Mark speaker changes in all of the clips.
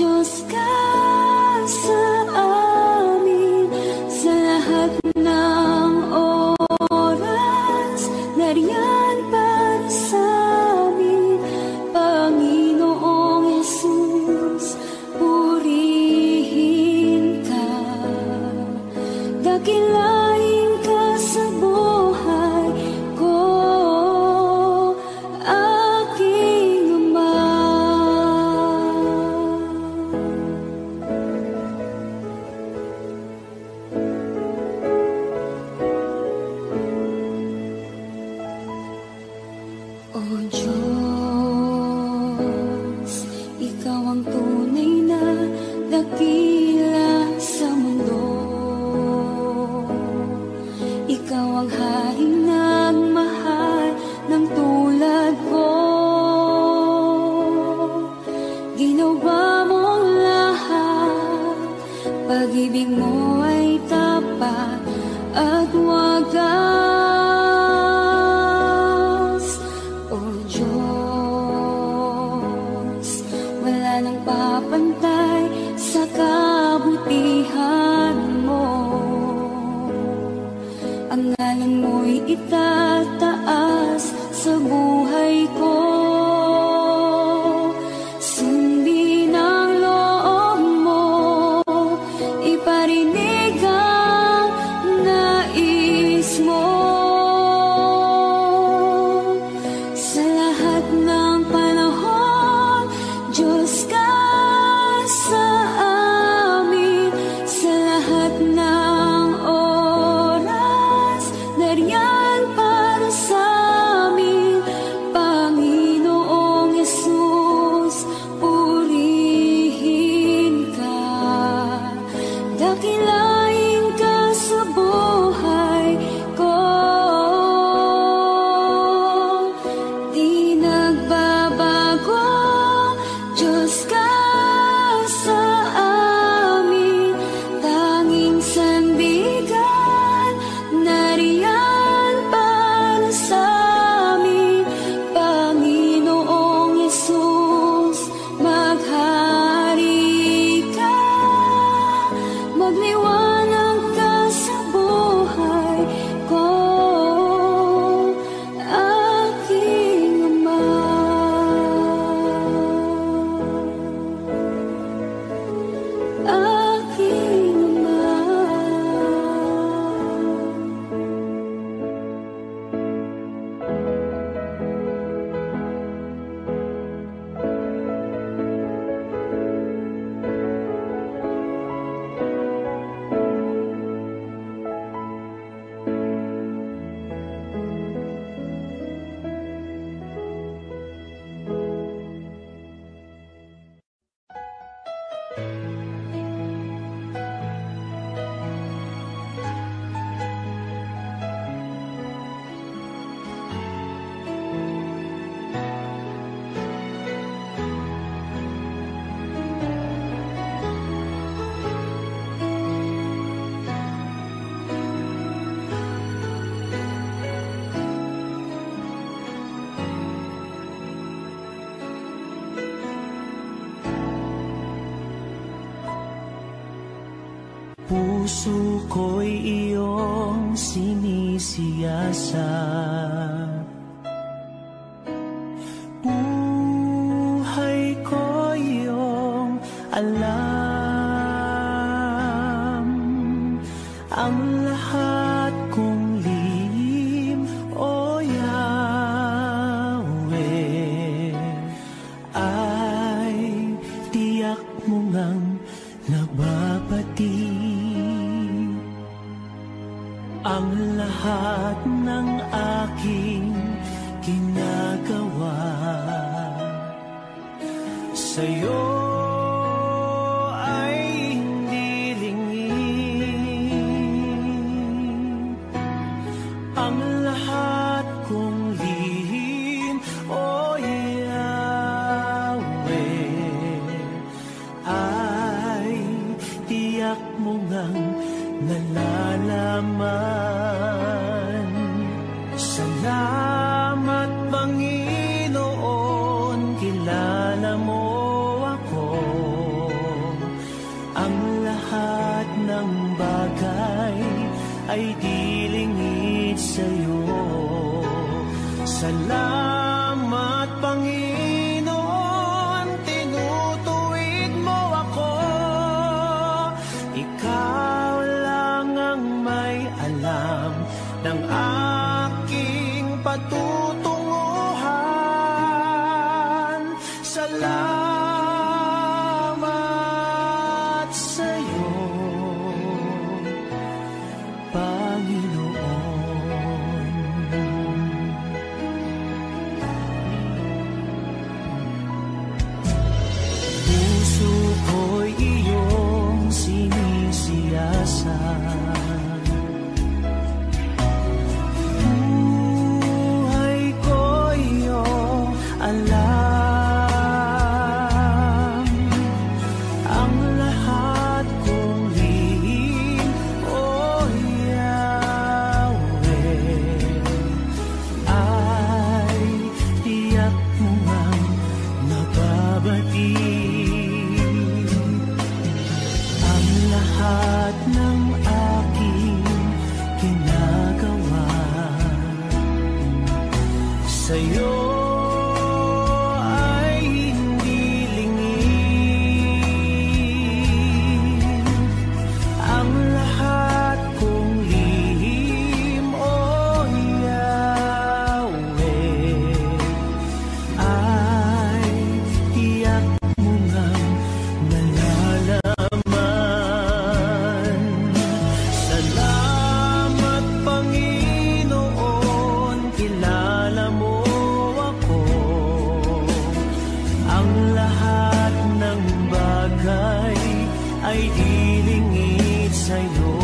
Speaker 1: Diyos ka sa amin. dakilain ka sa buhay ko, aking Ama. O Diyos, Ikaw ang tunay na dakila sa mundo. Ikaw ang haring nagmahal ng tulad ko. Ginawa mo ang lahat, pag-ibig mo ay tapat at wagas. O Diyos, wala nang papantay sa kabutihan mo. Ang ngalan mo'y itataas sa buhay ko. Sundin ang loob mo, iparinig ang nais mo. Sa lahat ng panahon, Diyos ka sa amin. Sa lahat ng oras, nariyan para sa amin. Panginoong Yesus, purihin ka. Dakilain ka sa buhay ko. Di nagbabago, Diyos ka sa amin. Tanging sandigan, nariyan para sa amin. Panginoong Yesus, maghari ka. Magliwanag ka sa buhay ko, aking Ama. Aking Ama.
Speaker 2: Puso ko'y iyong sinisiyasat, buhay ko iyong alam. Ang lahat kong lihim, O Yahweh, ay tiyak mo ngang nagbabati. Ang lahat ng aking ginagawa sa'yo ay hindi lingid. Ang lahat kong lihim, O Yahweh, ay tiyak mo ngang nalalaman. Salamat, Panginoon, kilala mo ako. Ang lahat ng bagay ay di lingid sa'yo. Salamat, Panginoon, tinutuwid mo ako. Ikaw lang ang sa'yo ay hindi lingid. Ang lahat kong lihim, oh Yahweh, ay tiyak mo ngang nalalaman. Salamat Panginoon, kilala mo ako. Ang lahat ng bagay ay dilingid sa'yo.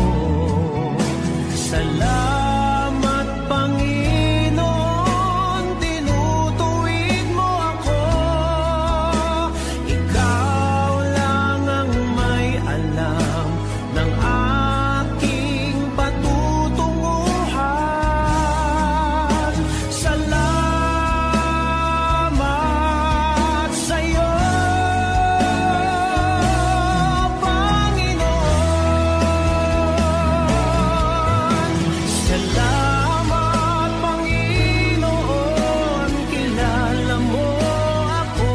Speaker 2: Salamat Panginoon, tinutuwid mo ako. Ikaw lang ang may alam ng aking patutunguhan. Salamat sa'yo, Panginoon. Salamat Panginoon, kilala mo ako.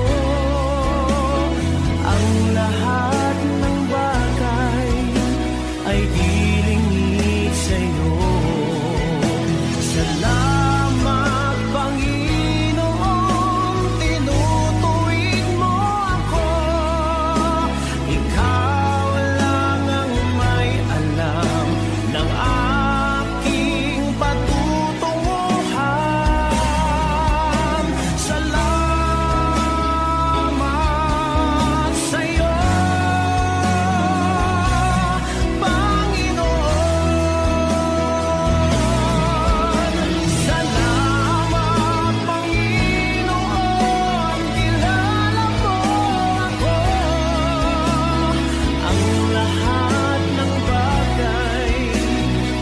Speaker 2: Ang lahat ng bagay ay dilingid sa'yo. Salamat Panginoon, tinutuwid mo ako. Ikaw lang ang may alam ng aking patutunguhan. Salamat sa'yo, Panginoon. Salamat Panginoon, kilala mo ako. Ang lahat ng bagay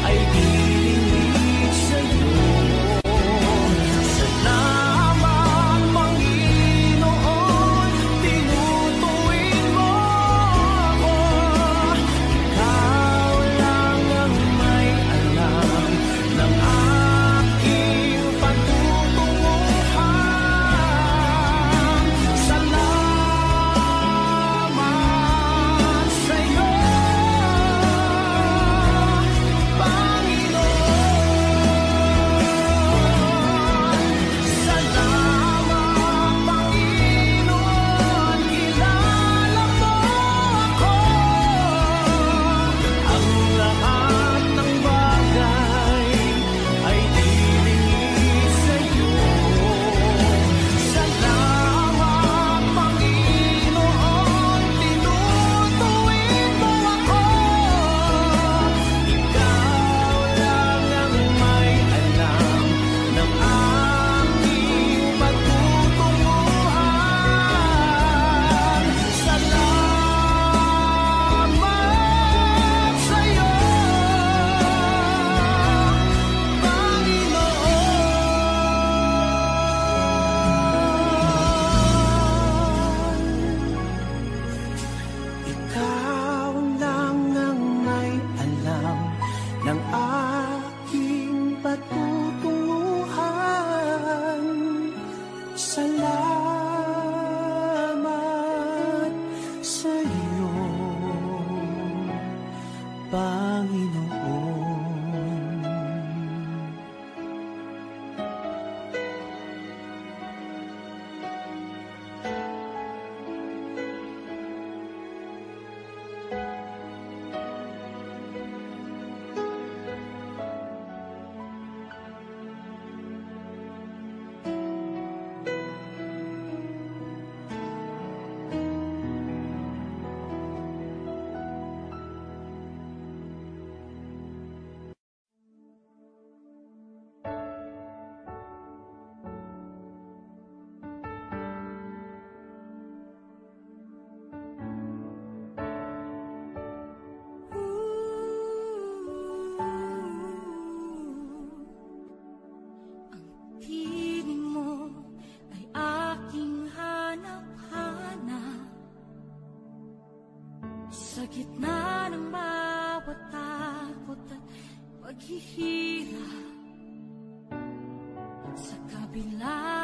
Speaker 2: ay dilingid sa'yo. Salamat Panginoon, tinutuwid mo ako. Ikaw lang ang may alam ng aking patutunguhan. Salamat sa'yo, Panginoon. Salamat Panginoon, kilala mo ako. Ang lahat ng bagay ay dilingid sa'yo. Salamat Panginoon, tinutuwid mo ako. Ikaw lang ang may alam ng aking patutunguhan. Salamat sa'yo, Panginoon. Ikaw lang ang may alam ng aking patutunguhan. Salamat sa'yo, Panginoon.
Speaker 1: gitna ng bawat takot at paghihirap, sa kabila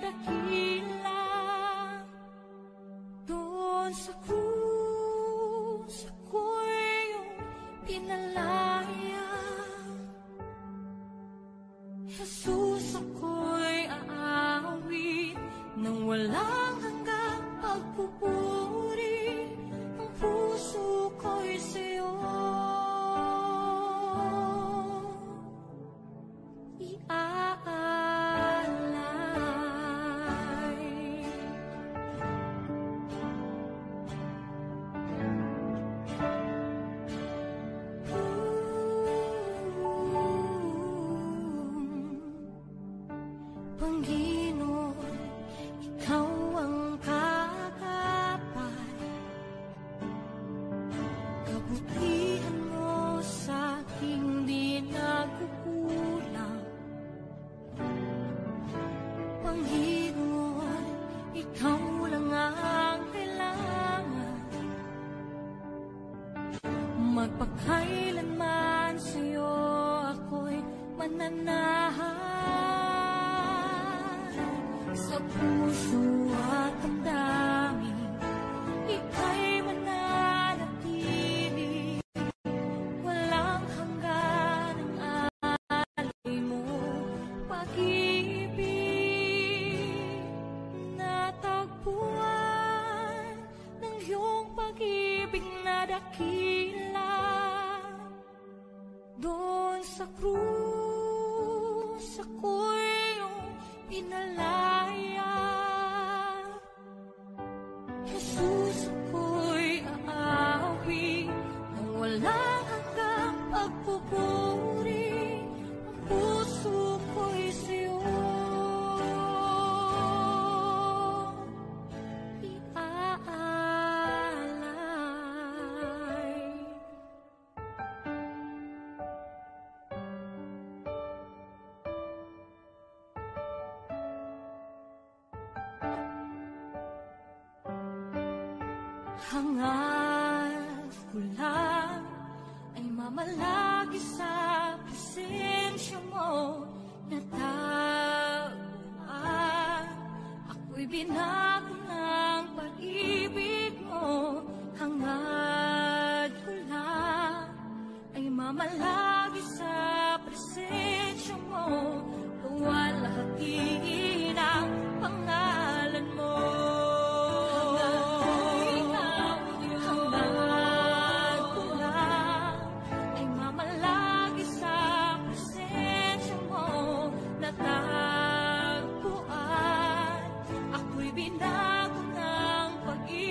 Speaker 1: dakila. Doon sa krus ako'y iyong pinalaya. Jesus, ako'y aawit nang walang hanggang pagpupuri. Ang puso ko'y sa'yo iaalay. Panginoon, ikaw ang kagapay. Kabutihan mo sa aking di nagkukulang. Panginoon, ikaw lang ang kailangan. Magpakailanman sa'yo ako'y mananahan. Sa puso at damdamin, ika'y mananatili. Walang hanggan ang alay mo, pag-ibig. Natagpuan ng iyong pag-ibig na dakila. Doon sa krus ako'y iyong pinalaya. Jesus, ako'y aawit nang walang hanggang pagpupuri. Ang puso ko'y sa'yo iaalay. Hangad ko lang ay mamalagi sa presensya mo. Natagpuan ako'y binago ng pag-ibig mo. Hangad ko lang ay mamalagi sa presensya mo. Luwalhati ang pangalan mo. Natagpuan ako'y binago ng pag-ibig.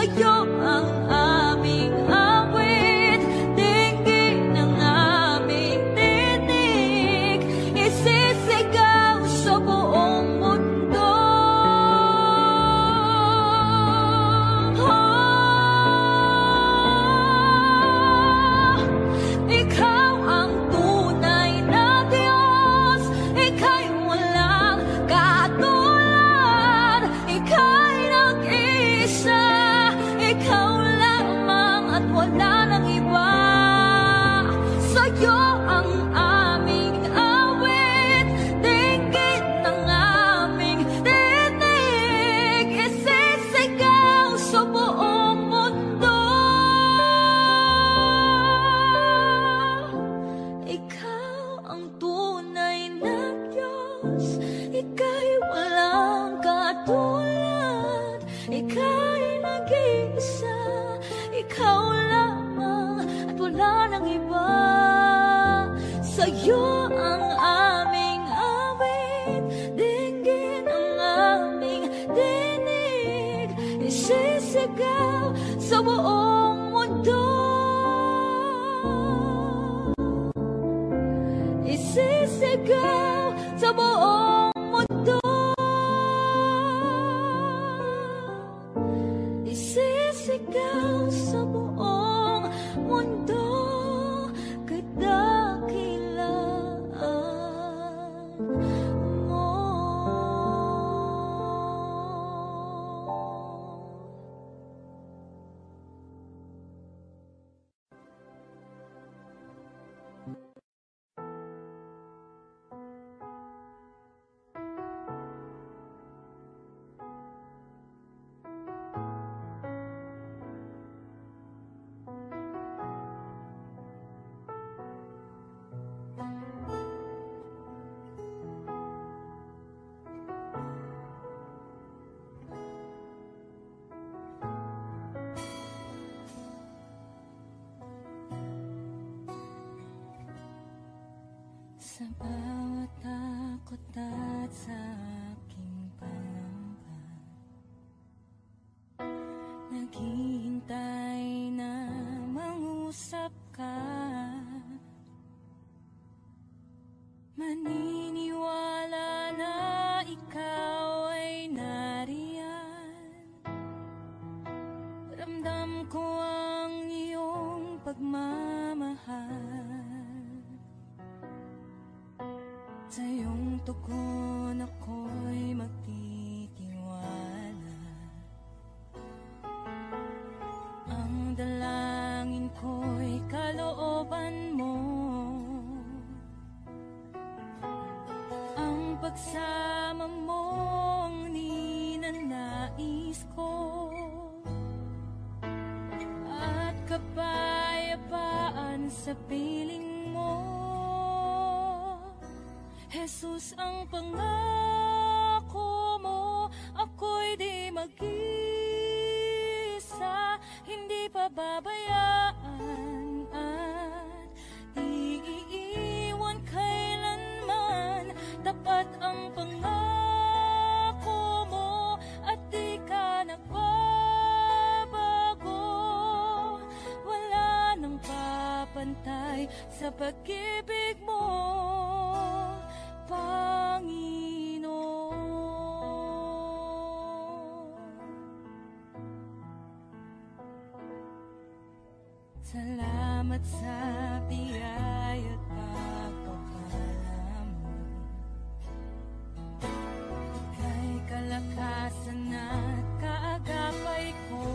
Speaker 1: sa'yo ang aming awit, dinggin ang aming tinig, isisigaw sa buong mundo. Ikaw ang tunay na Diyos, ika'y walang katulad, ika'y nag-isa, ikaw lamang at wala nang iba. Sa'yo ang aming awit, dinggin ang aming tinig, isisigaw sa buong mundo. Ikaw ang tunay na Diyos, ika'y walang katulad, ika'y nag-iisa, ikaw lamang at wala nang iba. Sa'yo ang aming awit, dinggin ang aming tinig, isisigaw sa buong mundo. Isisigaw sa buong mundo. Isisigaw sa buong mundo, kadakilaan mo. Sa bawat takot at sa aking pangamba, naghihintay na mangusap ka. Maniniwala na ikaw ay nariyan. Ramdam ko ang iyong pagmamahal. Sa iyong tugon ako'y magtitiwala. Ang dalangin ko'y kalooban mo. Ang pagsama mo ang ninanais ko. At kapayapaan sa piling mo. Jesus, ang pangako mo, ako'y di mag-isa, hindi pababayaan at di iiwan kailanman. Tapat ang pangako mo at di ka nagbabago. Wala nang papantay sa pag-ibig mo, Panginoon. Salamat sa biyaya at pagpapala mo. Ika'y kalakasan at kaagapay ko.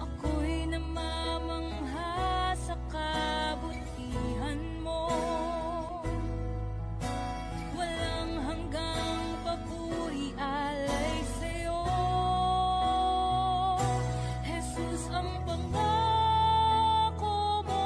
Speaker 1: Ako'y namamangha sa kabutihan mo. Walang hanggang papuri alay sa'yo. Jesus, ang pangako mo,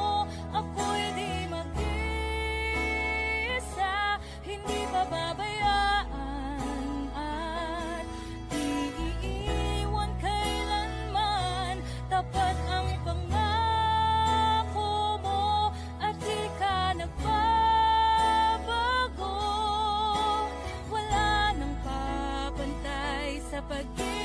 Speaker 3: pag-ibig.